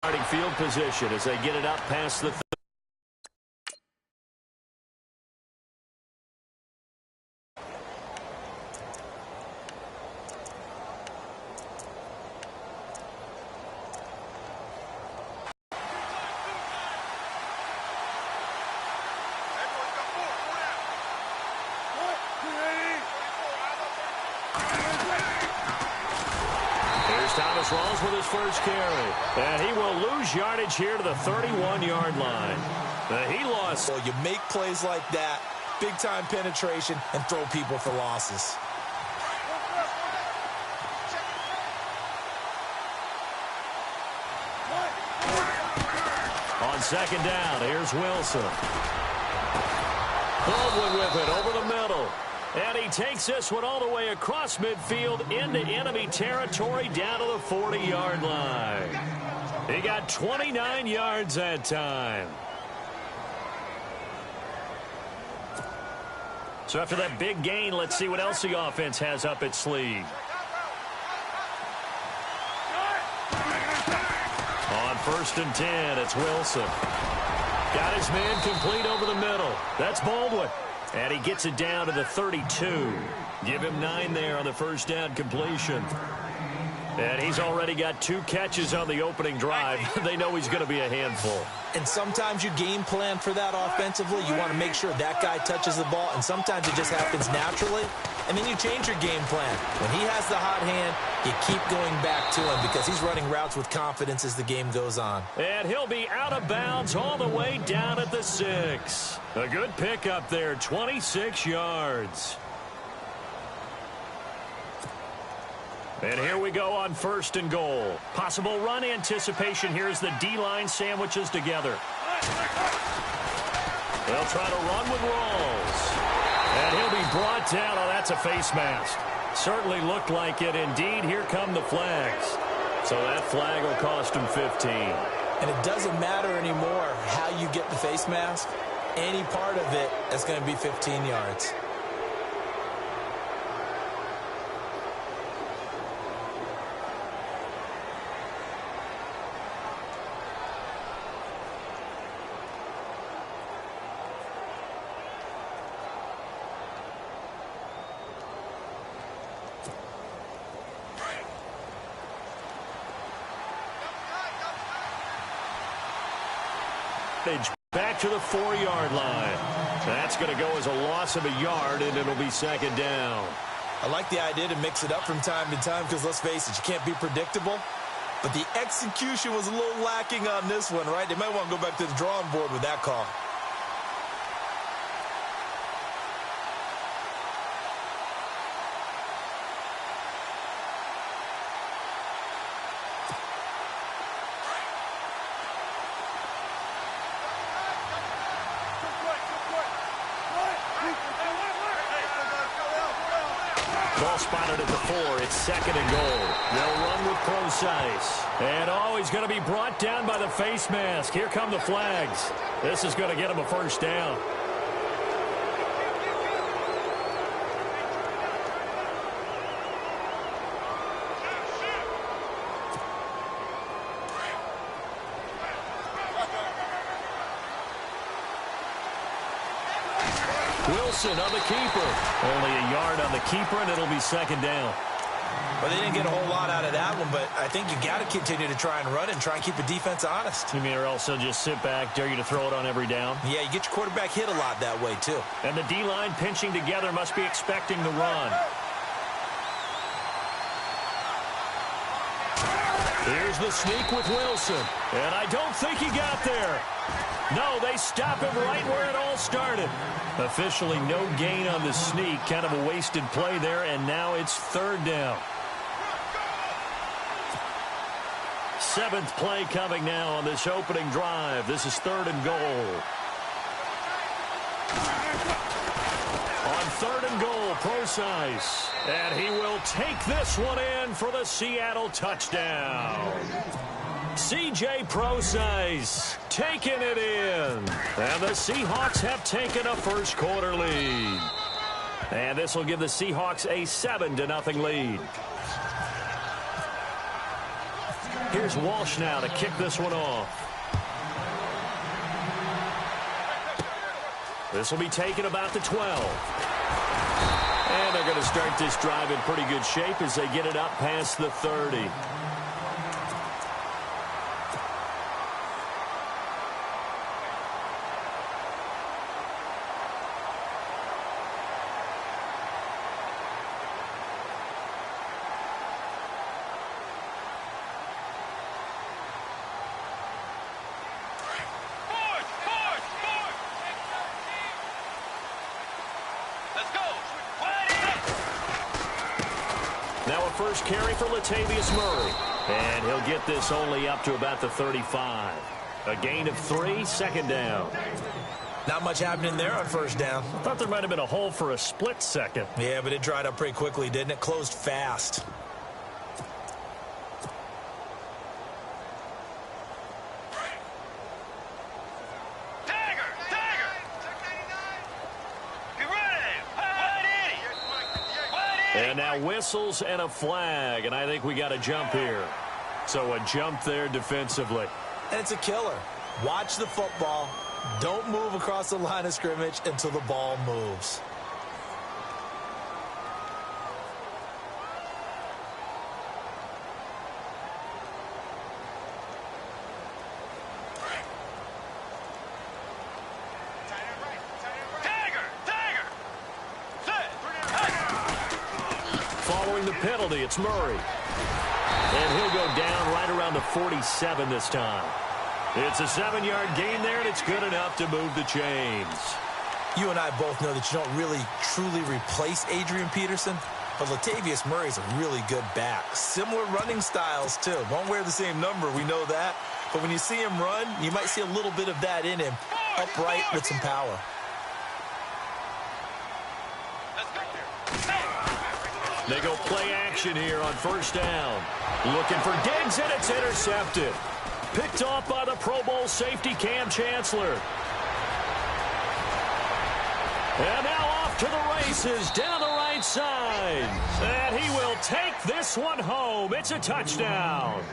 Starting field position as they get it up past the Rolls with his first carry. And he will lose yardage here to the 31-yard line. He lost. Well, you make plays like that, big-time penetration, and throw people for losses. On second down, here's Wilson. Baldwin with it over the middle. And he takes this one all the way across midfield into enemy territory down to the 40-yard line. He got 29 yards that time. So after that big gain, let's see what else the offense has up its sleeve. On 1st and 10, it's Wilson. Got his man complete over the middle. That's Baldwin. And he gets it down to the 32. Give him 9 there on the first down completion. And he's already got 2 catches on the opening drive. They know he's going to be a handful. And sometimes you game plan for that offensively. You want to make sure that guy touches the ball. And sometimes it just happens naturally. And then you change your game plan. When he has the hot hand, you keep going back to him because he's running routes with confidence as the game goes on. And he'll be out of bounds all the way down at the 6. A good pickup there, 26 yards. And here we go on 1st and goal. Possible run anticipation here as the D-line sandwiches together. They'll try to run with Rawls. And he'll be brought down. Oh, that's a face mask. Certainly looked like it. Indeed, here come the flags. So that flag will cost him 15. And it doesn't matter anymore how you get the face mask. Any part of it is going to be 15 yards. Back to the 4-yard line. That's going to go as a loss of a yard, and it'll be 2nd down. I like the idea to mix it up from time to time because, let's face it, you can't be predictable. But the execution was a little lacking on this one, right? They might want to go back to the drawing board with that call. Ball spotted at the 4. It's 2nd and goal. They'll run with Procise. And, oh, he's going to be brought down by the face mask. Here come the flags. This is going to get him a first down. Wilson on the keeper. Only a yard on the keeper, and it'll be 2nd down. Well, they didn't get a whole lot out of that one, but I think you got to continue to try and run it and try and keep the defense honest. You mean or else they'll just sit back, dare you to throw it on every down? Yeah, you get your quarterback hit a lot that way, too. And the D-line pinching together must be expecting the run. Here's the sneak with Wilson. And I don't think he got there. No, they stop him right where it all started. Officially no gain on the sneak. Kind of a wasted play there, and now it's 3rd down. 7th play coming now on this opening drive. This is 3rd and goal. On 3rd and goal, Procise. And he will take this one in for the Seattle touchdown. C.J. Procise taking it in. And the Seahawks have taken a first quarter lead. And this will give the Seahawks a 7-0 lead. Here's Walsh now to kick this one off. This will be taken about the 12. And they're going to start this drive in pretty good shape as they get it up past the 30. Now a first carry for Latavius Murray. And he'll get this only up to about the 35. A gain of 3, second down. Not much happening there on first down. I thought there might have been a hole for a split second. Yeah, but it dried up pretty quickly, didn't it? Closed fast. And now whistles and a flag, and I think we got a jump here. So a jump there defensively. And it's a killer. Watch the football. Don't move across the line of scrimmage until the ball moves. Following the penalty, it's Murray. And he'll go down right around the 47 this time. It's a 7-yard gain there, and it's good enough to move the chains. You and I both know that you don't really, truly replace Adrian Peterson, but Latavius Murray's a really good back. Similar running styles, too. Won't wear the same number, we know that. But when you see him run, you might see a little bit of that in him. Upright with some power. They go play action here on first down. Looking for Diggs, and it's intercepted. Picked off by the Pro Bowl safety Cam Chancellor. And now off to the races down the right side. And he will take this one home. It's a touchdown.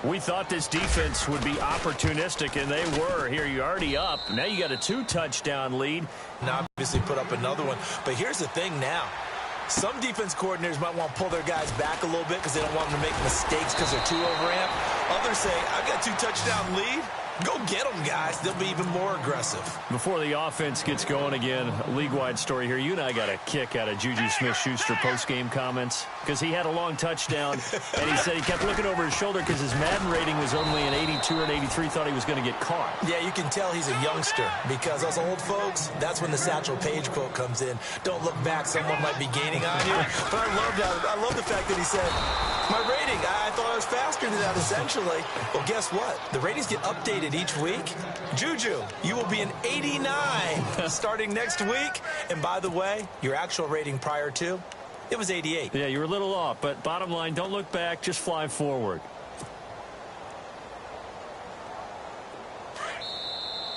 We thought this defense would be opportunistic, and they were. Here, you're already up. Now you got a 2-touchdown lead. And obviously put up another one. But here's the thing now. Some defense coordinators might want to pull their guys back a little bit because they don't want them to make mistakes because they're too overamped. Others say, I've got a 2-touchdown lead. Go get them, guys. They'll be even more aggressive. Before the offense gets going again, league-wide story here. You and I got a kick out of Juju Smith-Schuster post-game comments because he had a long touchdown, and he said he kept looking over his shoulder because his Madden rating was only an 82 or an 83, thought he was going to get caught. Yeah, you can tell he's a youngster because us old folks, that's when the Satchel Paige quote comes in. Don't look back, someone might be gaining on you. But I love the fact that he said, my rating, I thought I was faster than that, essentially. Well, guess what? The ratings get updated each week. Juju, you will be an 89 starting next week. And by the way, your actual rating prior to, it was 88. Yeah, you were a little off, but bottom line, don't look back, just fly forward.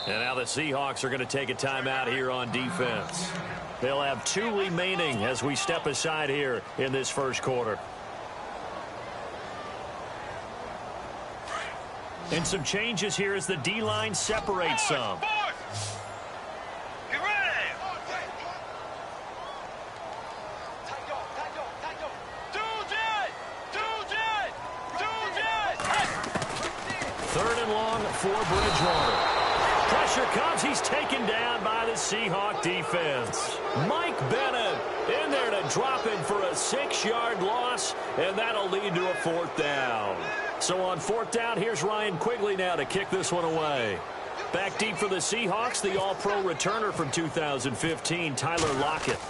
And now the Seahawks are going to take a timeout here on defense. They'll have 2 remaining as we step aside here in this first quarter. And some changes here as the D-line separates some. Third and long for Bridgewater. Pressure comes. He's taken down by the Seahawk defense. Mike Bennett in there to drop him for a 6-yard loss, and that'll lead to a 4th down. So on 4th down, here's Ryan Quigley now to kick this one away. Back deep for the Seahawks, the All-Pro returner from 2015, Tyler Lockett.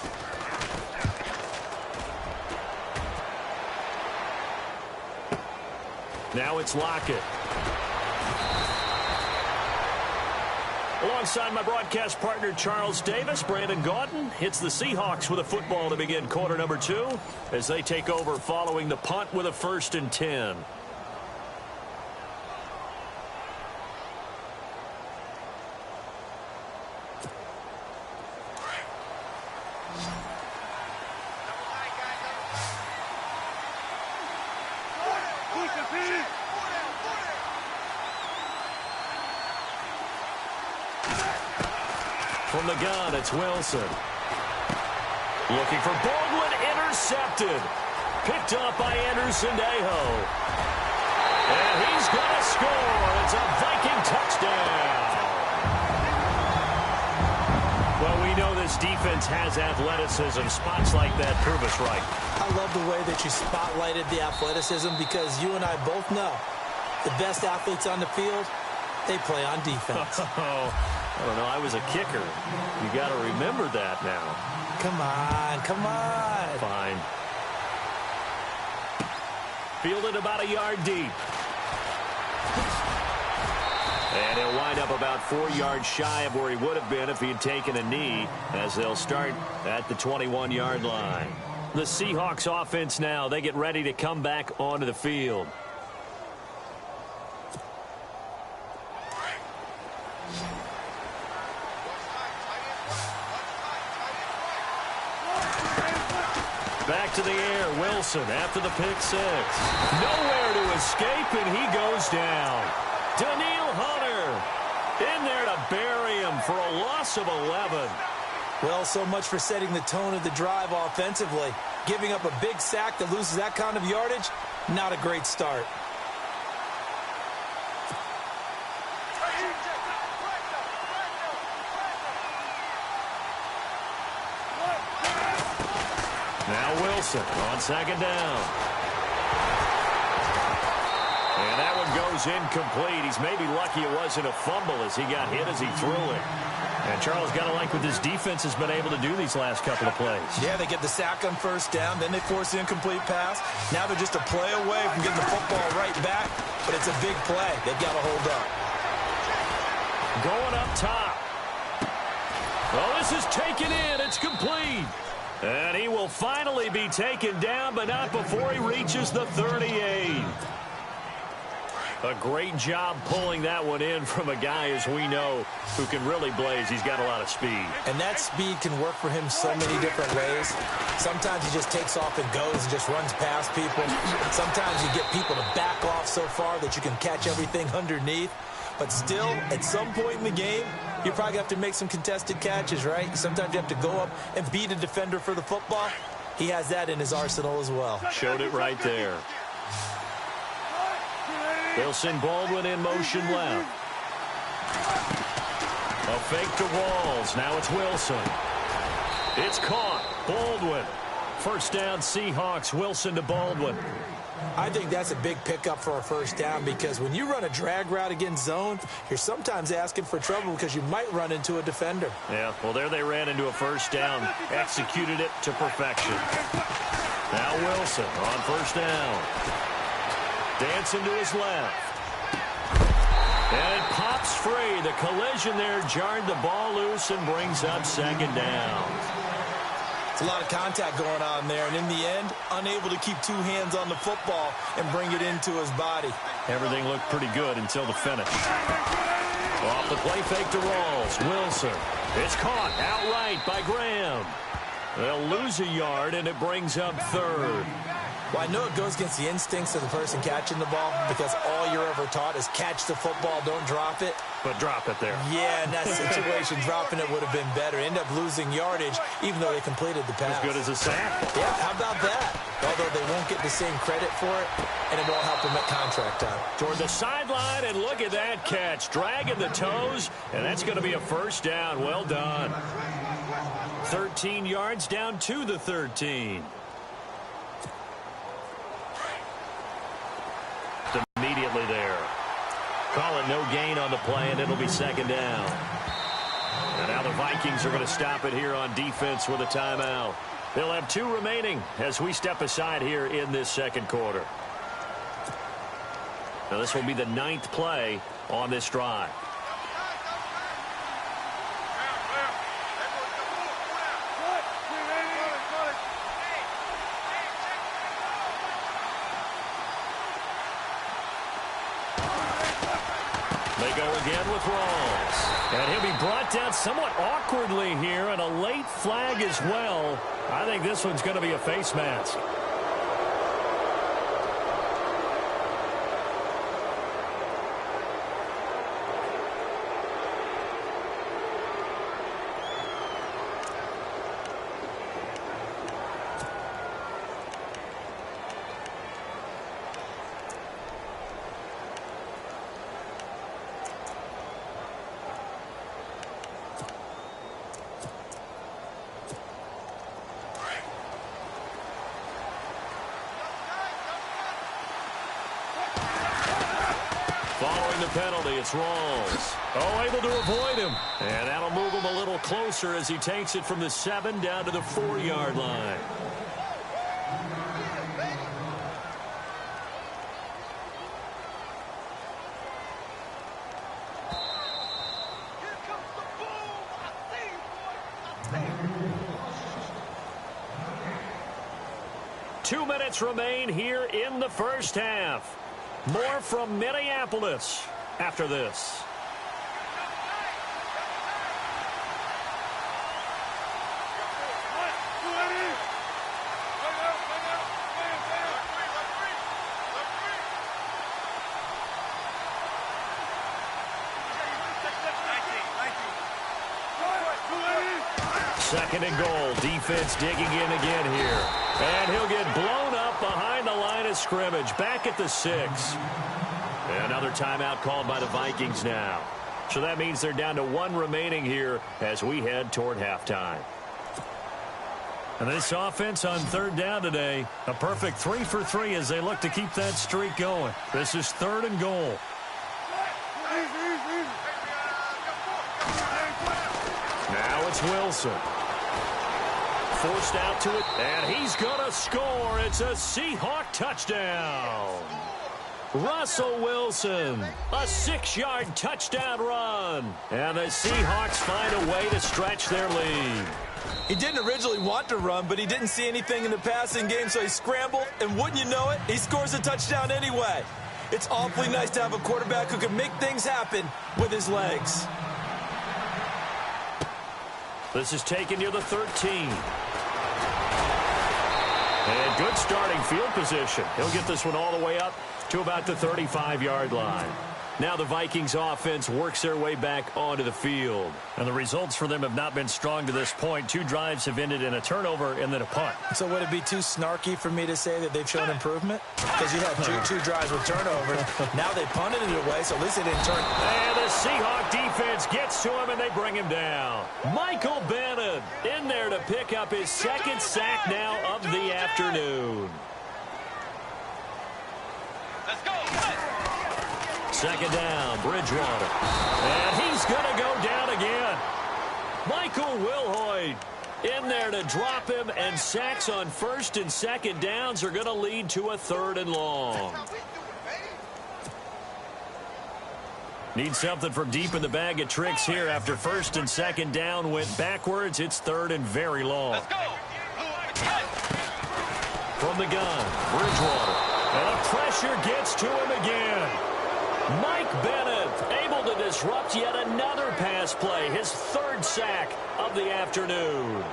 Now it's Lockett. Alongside my broadcast partner, Charles Davis, Brandon Gaudin hits the Seahawks with a football to begin quarter number 2 as they take over following the punt with a 1st and 10. From the gun, it's Wilson. Looking for Baldwin, intercepted. Picked up by Anderson-Dejo. And he's going to score. It's a Viking touchdown. Well, we know this defense has athleticism. Spots like that prove us right. I love the way that you spotlighted the athleticism because you and I both know the best athletes on the field, they play on defense. I don't know. I was a kicker. You got to remember that now. Come on, come on. Fine. Fielded about a yard deep. And he'll wind up about 4 yards shy of where he would have been if he had taken a knee, as they'll start at the 21-yard line. The Seahawks offense now, they get ready to come back onto the field. Back to the air, Wilson after the pick six. Nowhere to escape, and he goes down. Daniil Hunter in there to bury him for a loss of 11. Well, so much for setting the tone of the drive offensively. Giving up a big sack that loses that kind of yardage, not a great start. Now Wilson on second down. And that one goes incomplete. He's maybe lucky it wasn't a fumble as he got hit as he threw it. And Charles, got to like what this defense has been able to do these last couple of plays. Yeah, they get the sack on first down, then they force the incomplete pass. Now they're just a play away from getting the football right back, but it's a big play. They've got to hold up. Going up top. Oh, this is taken in. It's complete. And he will finally be taken down, but not before he reaches the 38. A great job pulling that one in from a guy, as we know, who can really blaze. He's got a lot of speed. And that speed can work for him so many different ways. Sometimes he just takes off and goes and just runs past people. Sometimes you get people to back off so far that you can catch everything underneath. But still, at some point in the game, you probably have to make some contested catches, right? Sometimes you have to go up and beat a defender for the football. He has that in his arsenal as well. Showed it right there. They'll send Baldwin in motion left. A fake to Walls. Now it's Wilson. It's caught. Baldwin. First down, Seahawks. Wilson to Baldwin. I think that's a big pickup for a first down because when you run a drag route against zone, you're sometimes asking for trouble because you might run into a defender. Yeah, well, there they ran into a first down. Executed it to perfection. Now Wilson on first down. Dancing to his left. And it pops free. The collision there jarred the ball loose and brings up second down. It's a lot of contact going on there, and in the end, unable to keep two hands on the football and bring it into his body. Everything looked pretty good until the finish. Off the play fake to Rawls. Wilson. It's caught outright by Graham. They'll lose a yard, and it brings up third. Well, I know it goes against the instincts of the person catching the ball because all you're ever taught is catch the football, don't drop it. But drop it there. Yeah, in that situation, dropping it would have been better. End up losing yardage, even though they completed the pass. As good as a sack. Yeah, how about that? Although they won't get the same credit for it, and it won't help them at contract time. Toward the sideline, and look at that catch. Dragging the toes, and that's going to be a first down. Well done. 13 yards down to the 13. Immediately there. Call it no gain on the play, and it'll be second down. And now the Vikings are going to stop it here on defense with a timeout. They'll have 2 remaining as we step aside here in this second quarter. Now this will be the 9th play on this drive. They go again with Rawls. And he'll be brought down somewhat awkwardly here, and a late flag as well. I think this one's going to be a face mask. the penalty. It's Rawls. Oh, able to avoid him. And that'll move him a little closer as he takes it from the 7 down to the 4-yard line. Two minutes remain here in the first half. More from Minneapolis after this. Second and goal. Defense digging in again here. And he'll get blown up behind the line of scrimmage. Back at the 6. Another timeout called by the Vikings now. So that means they're down to 1 remaining here as we head toward halftime. And this offense on 3rd down today, a perfect 3 for 3 as they look to keep that streak going. This is 3rd and goal. Now it's Wilson. Forced out to it, and he's going to score. It's a Seahawk touchdown. Russell Wilson, a 6-yard touchdown run. And the Seahawks find a way to stretch their lead. He didn't originally want to run, but he didn't see anything in the passing game, so he scrambled, and wouldn't you know it, he scores a touchdown anyway. It's awfully nice to have a quarterback who can make things happen with his legs. This is taken near the 13. And good starting field position. He'll get this one all the way up to about the 35-yard line. Now the Vikings offense works their way back onto the field. And the results for them have not been strong to this point. 2 drives have ended in a turnover and then a punt. So would it be too snarky for me to say that they've shown improvement? Because you had two drives with turnovers. Now they punted it away, so at least they didn't turn. And the Seahawk defense gets to him, and they bring him down. Michael Bennett in there to pick up his 2nd sack now of the afternoon. Let's go. 2nd down, Bridgewater. And he's going to go down again. Michael Wilhoit in there to drop him, and sacks on 1st and 2nd downs are going to lead to a 3rd and long. Need something from deep in the bag of tricks here after 1st and 2nd down went backwards. It's 3rd and very long. Let's go. From the gun, Bridgewater. And the pressure gets to him again. Mike Bennett able to disrupt yet another pass play, his 3rd sack of the afternoon.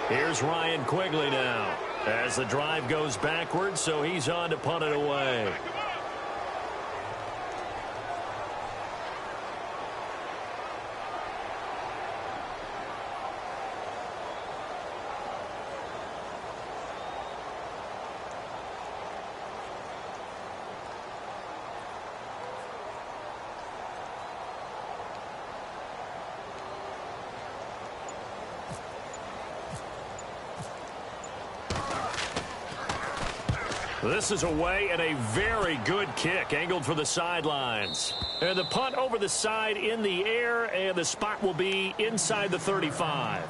Here's Ryan Quigley now as the drive goes backwards, so he's on to punt it away. This is away and a very good kick angled for the sidelines. And the punt over the side in the air, and the spot will be inside the 35.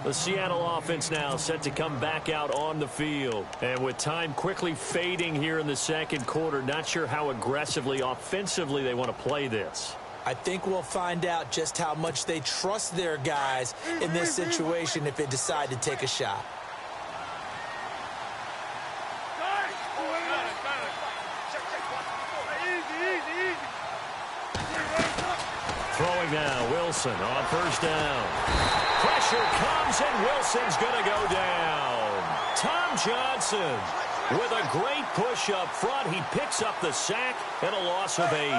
The Seattle offense now set to come back out on the field. And with time quickly fading here in the 2nd quarter, not sure how aggressively, offensively they want to play this. I think we'll find out just how much they trust their guys in this situation if they decide to take a shot. Throwing now, Wilson on 1st down. Pressure comes, and Wilson's going to go down. Tom Johnson with a great push up front. He picks up the sack and a loss of 8.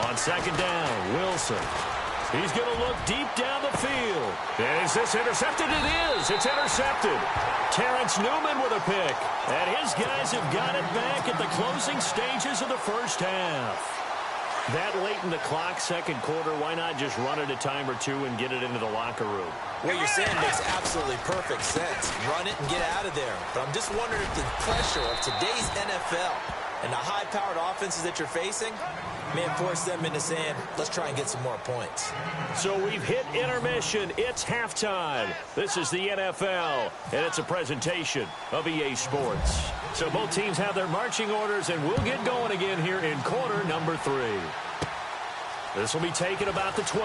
On 2nd down, Wilson. He's going to look deep down the field. Is this intercepted? It is. It's intercepted. Terrence Newman with a pick. And his guys have got it back at the closing stages of the 1st half. That late in the clock, second quarter, why not just run it a time or two and get it into the locker room? What you're saying makes absolutely perfect sense. Run it and get out of there. But I'm just wondering if the pressure of today's NFL and the high-powered offenses that you're facing may force them into saying, let's try and get some more points. So we've hit intermission. It's halftime. This is the NFL, and it's a presentation of EA Sports. So both teams have their marching orders, and we'll get going again here in quarter number 3. This will be taken about the 12.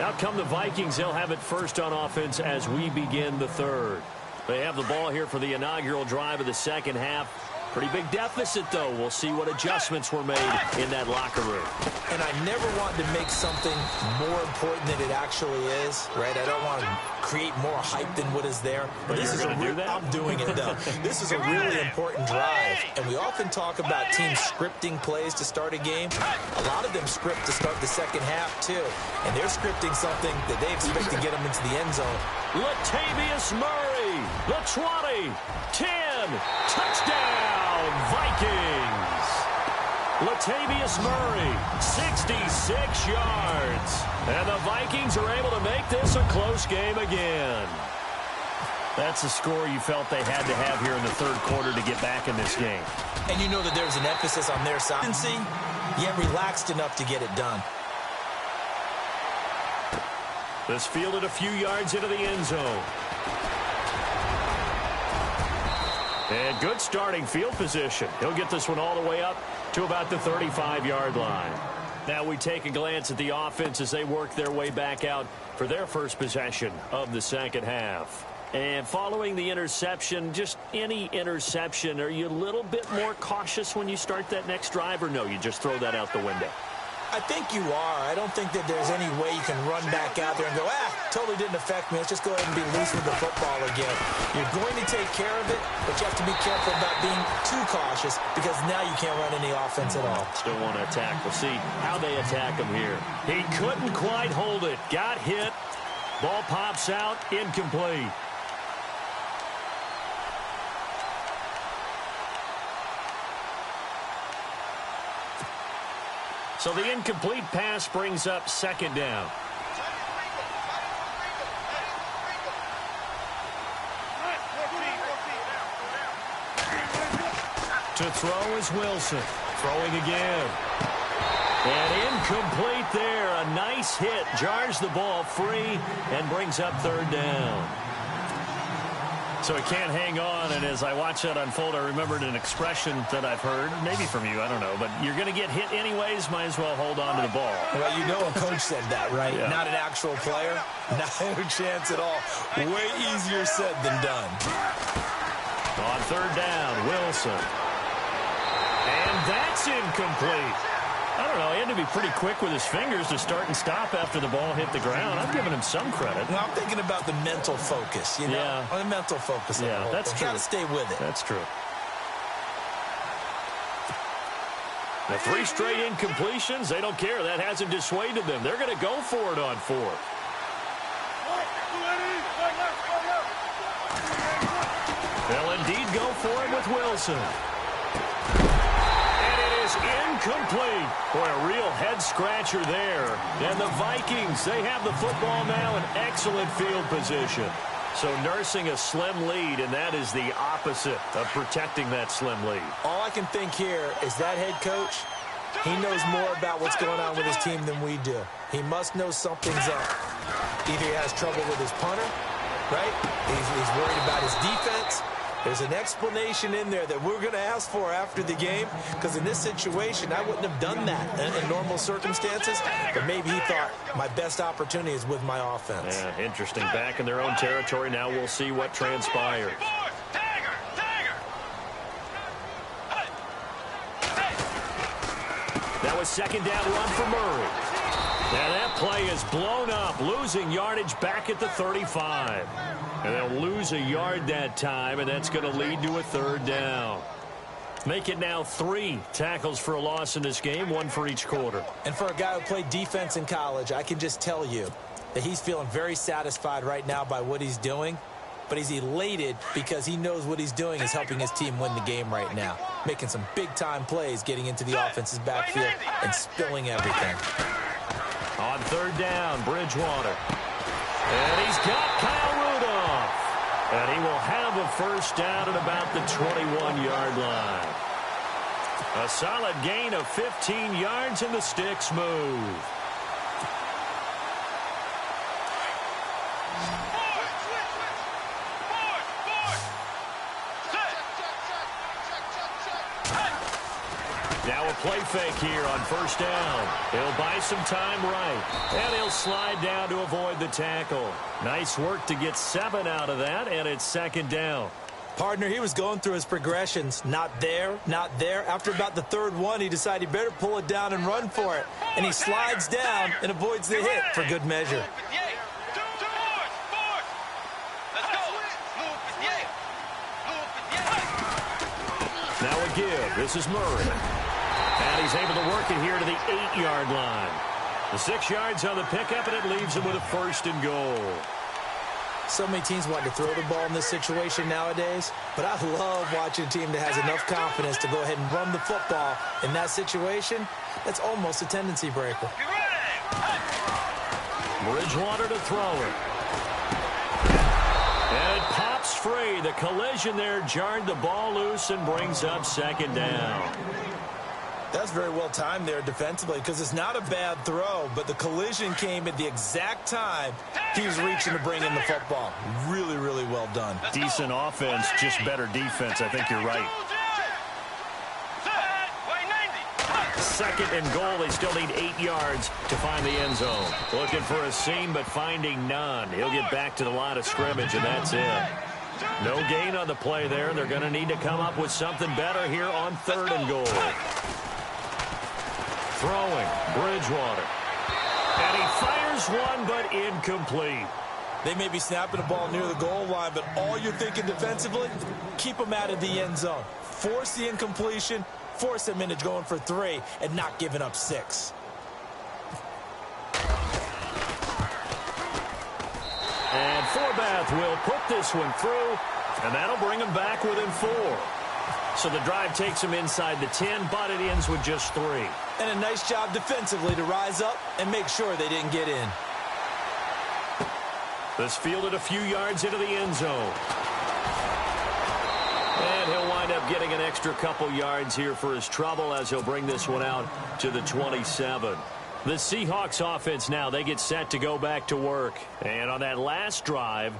Out come the Vikings. They'll have it first on offense as we begin the third. They have the ball here for the inaugural drive of the second half. Pretty big deficit, though. We'll see what adjustments were made in that locker room. And I never want to make something more important than it actually is, right? I don't want to create more hype than what is there. But this is I'm doing it, though. This is a really important drive. And we often talk about teams scripting plays to start a game. A lot of them script to start the second half, too. And they're scripting something that they expect to get them into the end zone. Latavius Murray, the 20, 10, touchdown, Vikings. Latavius Murray, 66 yards. And the Vikings are able to make this a close game again. That's the score you felt they had to have here in the third quarter to get back in this game. And you know that there's an emphasis on their side, yet relaxed enough to get it done. This fielded a few yards into the end zone. And good starting field position. He'll get this one all the way up to about the 35-yard line. Now we take a glance at the offense as they work their way back out for their first possession of the second half. And following the interception, just any interception, are you a little bit more cautious when you start that next drive, or no, you just throw that out the window? I think you are. I don't think that there's any way you can run back out there and go, totally didn't affect me. Let's just go ahead and be loose with the football again. You're going to take care of it, but you have to be careful about being too cautious because now you can't run any offense at all. Still want to attack. We'll see how they attack him here. He couldn't quite hold it. Got hit. Ball pops out. Incomplete. So the incomplete pass brings up second down. To throw is Wilson. Throwing again. And incomplete there. A nice hit. Jars the ball free and brings up third down. So he can't hang on, and as I watch that unfold, I remembered an expression that I've heard, maybe from you, I don't know, but you're going to get hit anyways, might as well hold on to the ball. Well, you know a coach said that, right? Yeah. Not an actual player. Not a chance at all. Way easier said than done. On third down, Wilson. And that's incomplete. I don't know, he had to be pretty quick with his fingers to start and stop after the ball hit the ground. I'm giving him some credit. Well, I'm thinking about the mental focus, you know? Yeah. The mental focus. Yeah, that's true. Got to stay with it. That's true. The 3 straight incompletions, they don't care. That hasn't dissuaded them. They're going to go for it on fourth. They'll indeed go for it with Wilson. Incomplete. Boy, a real head-scratcher there. And the Vikings, they have the football now in excellent field position. So nursing a slim lead, and that is the opposite of protecting that slim lead. All I can think here is that head coach, he knows more about what's going on with his team than we do. He must know something's up. Either he has trouble with his punter, right? He's worried about his defense. There's an explanation in there that we're going to ask for after the game, because in this situation, I wouldn't have done that in normal circumstances, but maybe he thought my best opportunity is with my offense. Yeah, interesting. Back in their own territory. Now we'll see what transpires. That was second down run for Murray. And that play is blown up, losing yardage back at the 35. And they'll lose a yard that time, and that's going to lead to a third down. Make it now 3 tackles for a loss in this game, 1 for each quarter. And for a guy who played defense in college, I can just tell you that he's feeling very satisfied right now by what he's doing. but he's elated because he knows what he's doing is helping his team win the game right now. Making some big-time plays, getting into the offense's backfield and spilling everything. On third down, Bridgewater. And he's got Kyle Rudolph. And he will have a first down at about the 21-yard line. A solid gain of 15 yards, and the sticks move. Now a play fake here on first down. He'll buy some time right, and he'll slide down to avoid the tackle. Nice work to get 7 out of that, and it's second down. Partner, he was going through his progressions. Not there, not there. After about the third one, he decided he better pull it down and run for it. And he slides down and avoids the hit for good measure. Now a give. This is Murray. And he's able to work it here to the 8-yard line. The 6 yards on the pickup, and it leaves him with a first and goal. So many teams want to throw the ball in this situation nowadays, but I love watching a team that has enough confidence to go ahead and run the football. In that situation, that's almost a tendency breaker. Bridgewater to throw it. And it pops free. The collision there jarred the ball loose and brings up second down. That's very well timed there defensively because it's not a bad throw, but the collision came at the exact time he was reaching to bring in the football. Really, really well done. Decent offense, just better defense. I think you're right. Second and goal. They still need 8 yards to find the end zone. Looking for a seam, but finding none. He'll get back to the line of scrimmage, and that's it. No gain on the play there. They're going to need to come up with something better here on third and goal. Throwing, Bridgewater. And he fires one, but incomplete. They may be snapping the ball near the goal line, but all you're thinking defensively, keep them out of the end zone. Force the incompletion, force them into going for 3, and not giving up 6. And Forbath will put this one through, and that'll bring him back within 4. So the drive takes him inside the 10, but it ends with just 3. And a nice job defensively to rise up and make sure they didn't get in. This fielded a few yards into the end zone. And he'll wind up getting an extra couple yards here for his trouble as he'll bring this one out to the 27. The Seahawks offense now, they get set to go back to work. And on that last drive,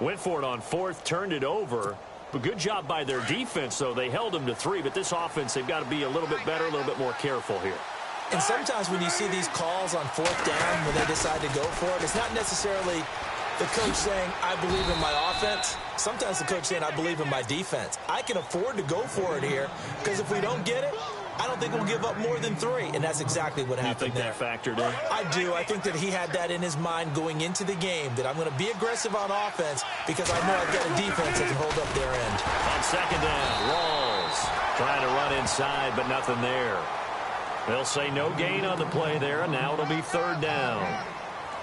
went for it on 4th, turned it over. But good job by their defense, though. They held them to 3, but this offense, they've got to be a little bit better, a little bit more careful here. And sometimes when you see these calls on 4th down when they decide to go for it, it's not necessarily the coach saying, I believe in my offense. Sometimes the coach saying, I believe in my defense. I can afford to go for it here because if we don't get it, I don't think we'll give up more than 3, and that's exactly what happened there. You think that factored in? I do. I think that he had that in his mind going into the game, that I'm going to be aggressive on offense because I know I've got a defense that can hold up their end. On second down, Rawls trying to run inside, but nothing there. They'll say no gain on the play there, and now it'll be 3rd down.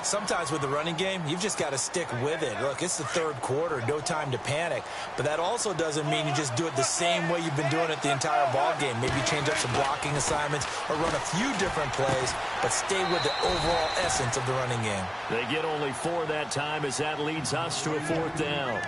Sometimes with the running game, you've just got to stick with it. Look, it's the 3rd quarter, no time to panic. But that also doesn't mean you just do it the same way you've been doing it the entire ball game. Maybe change up some blocking assignments or run a few different plays, but stay with the overall essence of the running game. They get only 4 that time as that leads us to a 4th down.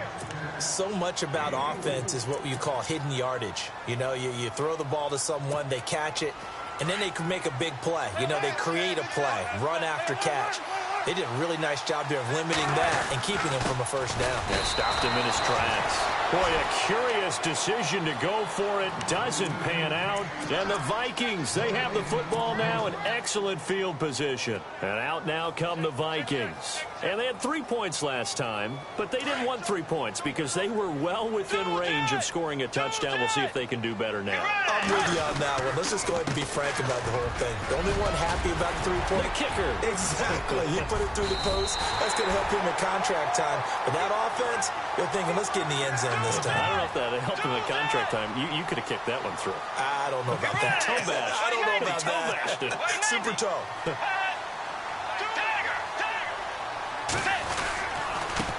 So much about offense is what you call hidden yardage. You know, you throw the ball to someone, they catch it, and then they can make a big play. You know, they create a play, run after catch. They did a really nice job there of limiting that and keeping him from a first down. Yeah, stopped him in his tracks. Boy, a curious decision to go for it. Doesn't pan out. And the Vikings, they have the football now in excellent field position. And out now come the Vikings. And they had 3 points last time, but they didn't want 3 points because they were well within range of scoring a touchdown. We'll see if they can do better now. I'm with you on that one. Let's just go ahead and be frank about the whole thing. The only one happy about the 3-point. The kicker. Exactly. He put it through the post. That's going to help him in contract time. But that offense, they're thinking, let's get in the end zone this time. I don't know if that helped him in contract time. You could have kicked that one through. I don't know about that. Toe bash. I don't know about that. Super toe.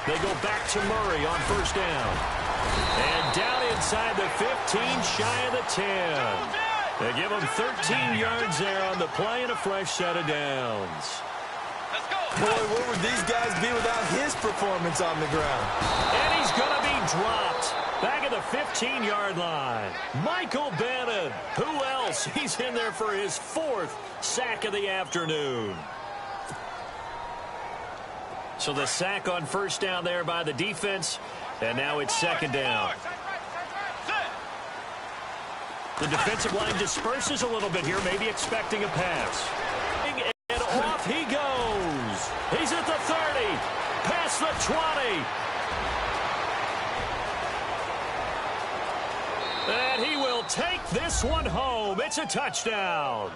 They go back to Murray on first down. And down inside the 15, shy of the 10. They give him 13 yards there on the play and a fresh set of downs. Boy, where would these guys be without his performance on the ground? And he's going to be dropped back at the 15-yard line. Michael Bannon. Who else? He's in there for his 4th sack of the afternoon. So the sack on first down there by the defense, and now it's second down. The defensive line disperses a little bit here, maybe expecting a pass. And off he goes. He's at the 30, past the 20. And he will take this one home. It's a touchdown.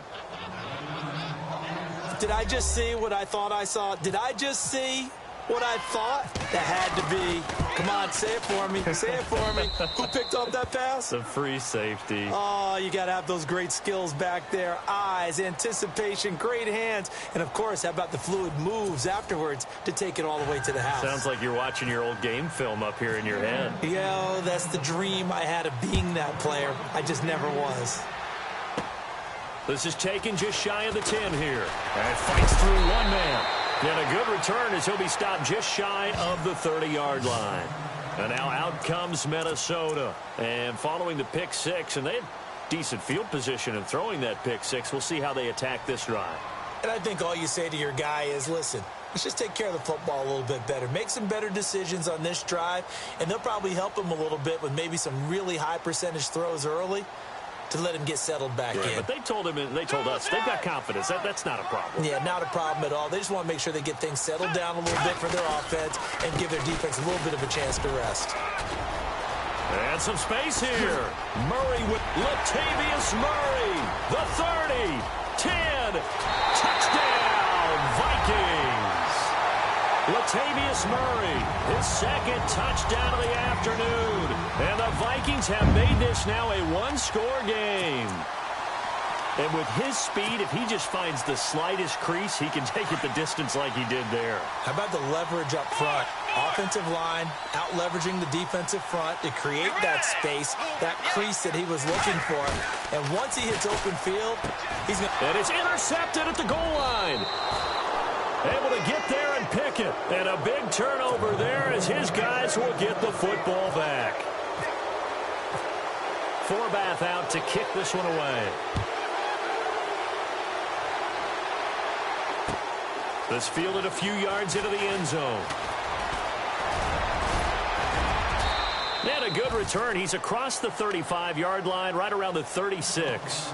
Did I just see what I thought I saw? Did I just see what I thought? That had to be. Come on, say it for me. Say it for me. Who picked up that pass? The free safety. Oh, you got to have those great skills back there. Eyes, anticipation, great hands. And, of course, how about the fluid moves afterwards to take it all the way to the house? Sounds like you're watching your old game film up here in your head. Yo, that's the dream I had of being that player. I just never was. This is taken just shy of the 10 here. And fights through one man. And a good return as he'll be stopped just shy of the 30-yard line. And now out comes Minnesota. And following the pick six, and they had decent field position in throwing that pick six. We'll see how they attack this drive. And I think all you say to your guy is, listen, let's just take care of the football a little bit better. Make some better decisions on this drive, and they'll probably help him a little bit with maybe some really high percentage throws early to let him get settled back in. But they told him, and they told us, they've got confidence. That's not a problem. Yeah, not a problem at all. They just want to make sure they get things settled down a little bit for their offense and give their defense a little bit of a chance to rest. And some space here. Murray with Latavius Murray. The 30, 10, touchdown, Vikings. Latavius Murray, his second touchdown of the afternoon. And the Vikings have made this now a one-score game. And with his speed, if he just finds the slightest crease, he can take it the distance like he did there. How about the leverage up front? Offensive line out-leveraging the defensive front to create that space, that crease that he was looking for. And once he hits open field, he's going to... And it's intercepted at the goal line. Able to get there and pick it. And a big turnover there as his guys will get the football back. Forbath out to kick this one away. This fielded a few yards into the end zone. And a good return. He's across the 35-yard line, right around the 36.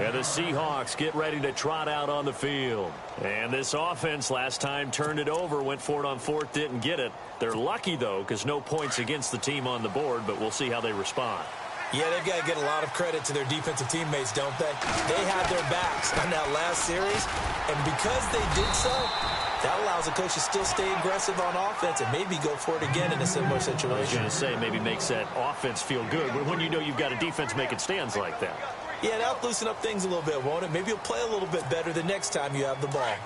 And the Seahawks get ready to trot out on the field. And this offense last time turned it over, went for it on fourth, didn't get it. They're lucky, though, because no points against the team on the board, but we'll see how they respond. Yeah, they've got to get a lot of credit to their defensive teammates, don't they? They had their backs on that last series, and because they did so, that allows the coach to still stay aggressive on offense and maybe go for it again in a similar situation. I was going to say, maybe makes that offense feel good when you know you've got a defense making stands like that. Yeah, that'll loosen up things a little bit, won't it? Maybe you'll play a little bit better the next time you have the ball.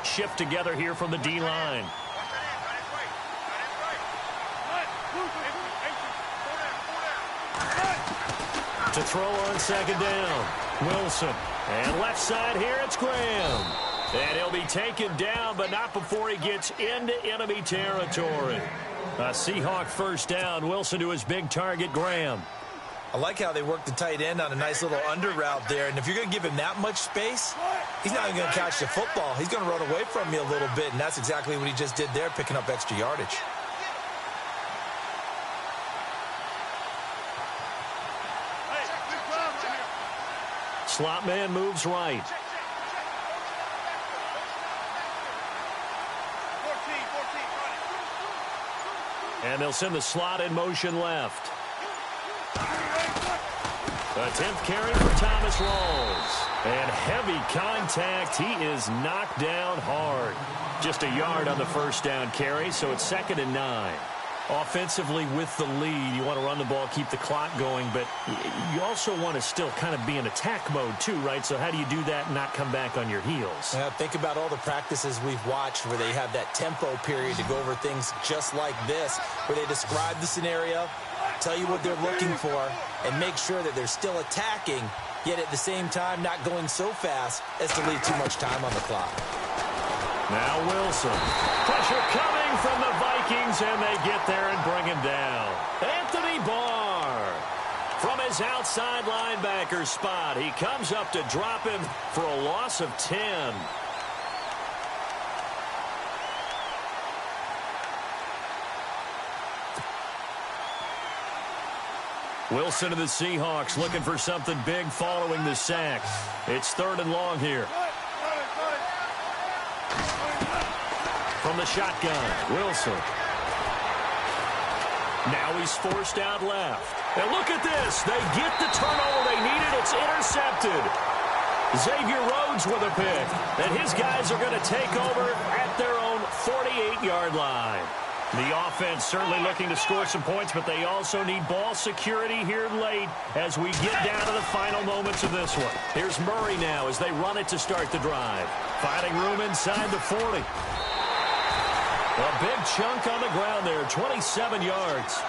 Shift together here from the D-line. To throw on second down, Wilson. And left side here, it's Graham. And he'll be taken down, but not before he gets into enemy territory. A Seahawk first down. Wilson to his big target, Graham. I like how they work the tight end on a nice little under route there. And if you're going to give him that much space, he's not even going to catch the football. He's going to run away from you a little bit, and that's exactly what he just did there, picking up extra yardage. Slot man moves right. And they'll send the slot in motion left. The 10th carry for Thomas Rawls. And heavy contact. He is knocked down hard. Just a yard on the first down carry, so it's 2nd and 9. Offensively with the lead, you want to run the ball, keep the clock going, but you also want to still kind of be in attack mode too, right? So how do you do that and not come back on your heels? Yeah, think about all the practices we've watched where they have that tempo period to go over things just like this, where they describe the scenario, tell you what they're looking for, and make sure that they're still attacking, yet at the same time not going so fast as to leave too much time on the clock. Now Wilson. Pressure coming from the Vikings, and they get there and bring him down. Anthony Barr from his outside linebacker spot. He comes up to drop him for a loss of 10. Wilson of the Seahawks looking for something big following the sack. It's 3rd and long here. From the shotgun, Wilson. Now he's forced out left. And look at this. They get the turnover they needed. It's intercepted. Xavier Rhodes with a pick. And his guys are going to take over at their own 48-yard line. The offense certainly looking to score some points, but they also need ball security here late as we get down to the final moments of this one. Here's Murray now as they run it to start the drive. Finding room inside the 40. A big chunk on the ground there, 27 yards.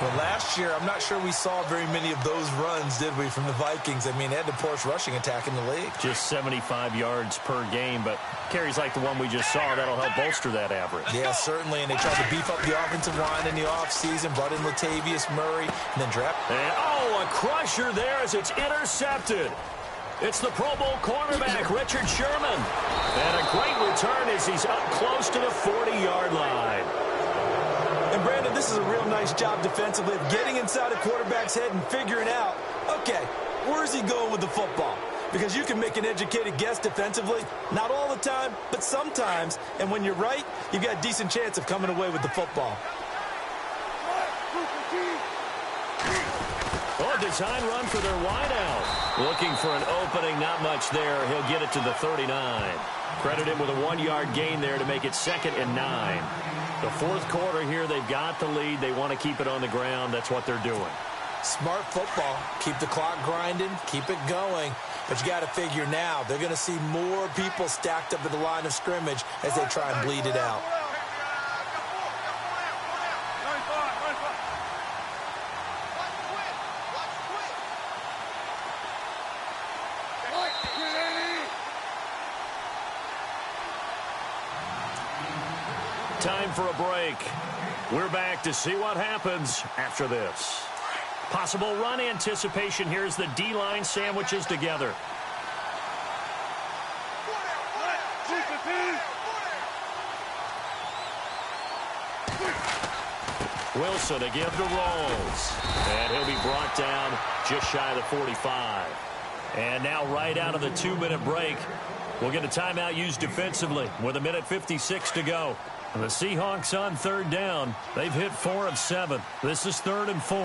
Well, last year, I'm not sure we saw very many of those runs, did we, from the Vikings? I mean, they had the poorest rushing attack in the league. Just 75 yards per game, but carries like the one we just saw, that'll help bolster that average. Yeah, certainly, and they tried to beef up the offensive line in the offseason, brought in Latavius Murray, and then draft. And, oh, a crusher there as it's intercepted. It's the Pro Bowl cornerback, Richard Sherman. And a great return as he's up close to the 40-yard line. And, Brandon, this is a real nice job defensively of getting inside a quarterback's head and figuring out, okay, where's he going with the football? Because you can make an educated guess defensively, not all the time, but sometimes. And when you're right, you've got a decent chance of coming away with the football. Oh, design run for their wideout. Looking for an opening, not much there. He'll get it to the 39. Credit him with a 1-yard gain there to make it 2nd and 9. The 4th quarter here, they've got the lead. They want to keep it on the ground. That's what they're doing. Smart football. Keep the clock grinding. Keep it going. But you got to figure now, they're going to see more people stacked up at the line of scrimmage as they try and bleed it out. Time for a break. We're back to see what happens after this. Possible run anticipation here as the D-line sandwiches together. Wilson again to Rolls. And he'll be brought down just shy of the 45. And now right out of the 2-minute break, we'll get a timeout used defensively with 1:56 to go. And the Seahawks on 3rd down. They've hit 4 of 7. This is 3rd and 4.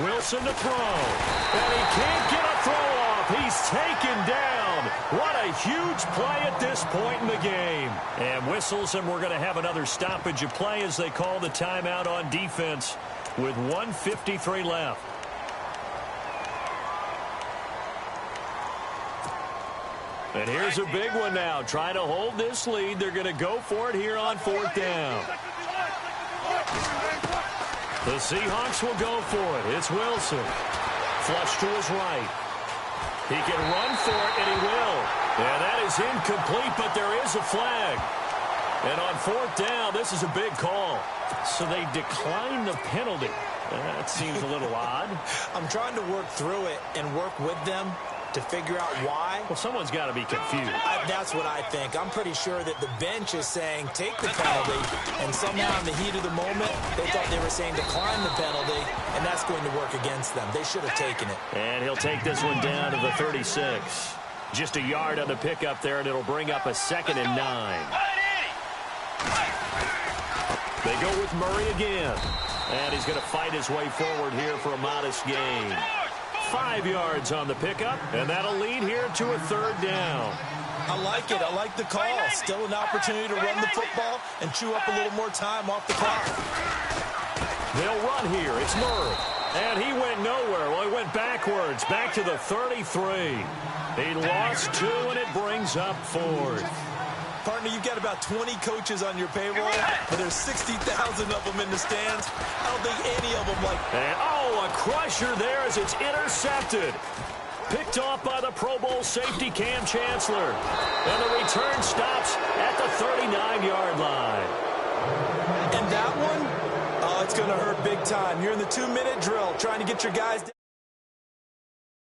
Wilson to throw. And he can't get a throw off. He's taken down. What a huge play at this point in the game. And whistles, and we're going to have another stoppage of play as they call the timeout on defense with 1:53 left. And here's a big one now. Trying to hold this lead. They're going to go for it here on 4th down. The Seahawks will go for it. It's Wilson. Flush to his right. He can run for it, and he will. And that is incomplete, but there is a flag. And on 4th down, this is a big call. So they decline the penalty. That seems a little odd. I'm trying to work through it and work with them to figure out why. Well, someone's got to be confused. That's what I think. I'm pretty sure that the bench is saying take the penalty, and somehow in the heat of the moment, they thought they were saying decline the penalty, and that's going to work against them. They should have taken it. And he'll take this one down to the 36. Just a yard on the pickup there, and it'll bring up a 2nd and 9. They go with Murray again. And he's going to fight his way forward here for a modest gain. 5 yards on the pickup, and that'll lead here to a 3rd down. I like it. I like the call. Still an opportunity to run the football and chew up a little more time off the clock. They'll run here. It's Murray. And he went nowhere. Well, he went backwards, back to the 33. He lost 2, and it brings up 4th. Partner, you've got about 20 coaches on your payroll, but there's 60,000 of them in the stands. I don't think any of them like... And, oh, a crusher there as it's intercepted. Picked off by the Pro Bowl safety Cam Chancellor. And the return stops at the 39-yard line. And that one, oh, it's going to hurt big time. You're in the 2-minute drill trying to get your guys...